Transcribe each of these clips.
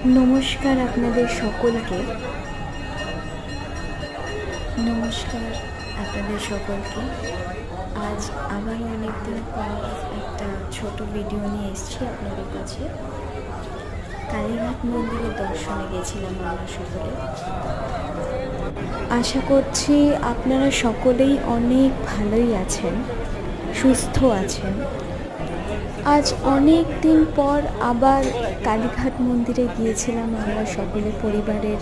নমস্কার আপনাদের সকলকে। নমস্কার আপনাদের সকলকে। আজ আবার অনেকদিন পর একটা ছোট ভিডিও নিয়ে এসেছি আপনাদের কাছে। কালীঘাট মন্দিরে দর্শনে গেছিলাম আমরা সকলে। আশা করছি আপনারা সকলেই অনেক ভালোই আছেন, সুস্থ আছেন। আজ অনেক দিন পর আবার কালীঘাট মন্দিরে গিয়েছিলাম আমরা সকলে পরিবারের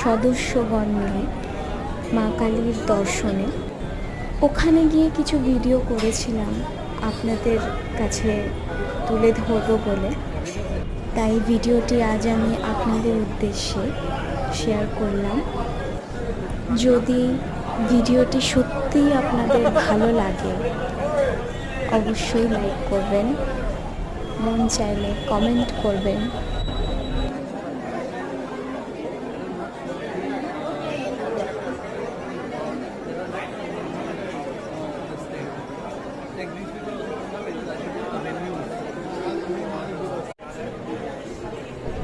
সদস্যগণ মিলে মা কালীর দর্শনে। ওখানে গিয়ে কিছু ভিডিও করেছিলাম আপনাদের কাছে তুলে ধরবো বলে, তাই ভিডিওটি আজ আমি আপনাদের উদ্দেশ্যে শেয়ার করলাম। যদি ভিডিওটি সত্যিই আপনাদের ভালো লাগে অবশ্যই লাইক করবেন, মন চাইলে কমেন্ট করবেন।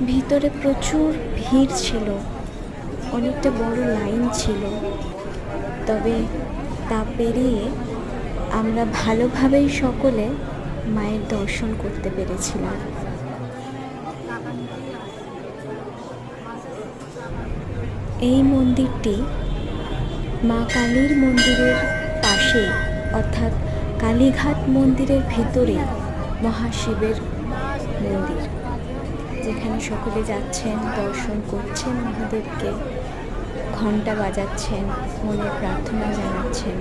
ভিতরে প্রচুর ভিড় ছিল, অনেকটা বড় লাইন ছিল, তবে তা পেরিয়ে আমরা ভালোভাবেই সকলে মায়ের দর্শন করতে পেরেছিলাম। এই মন্দিরটি মা কালীর মন্দিরের পাশেই, অর্থাৎ কালীঘাট মন্দিরের ভিতরেই মহাশিবের মন্দির, যেখানে সকলে যাচ্ছেন, দর্শন করছেন মহাদেবকে, ঘণ্টা বাজাচ্ছেন, মনের প্রার্থনা জানাচ্ছেন।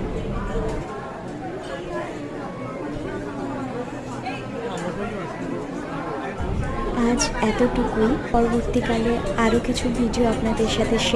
আজ এতটুকুই। পরবর্তীকালে আরও কিছু ভিডিও আপনাদের সাথে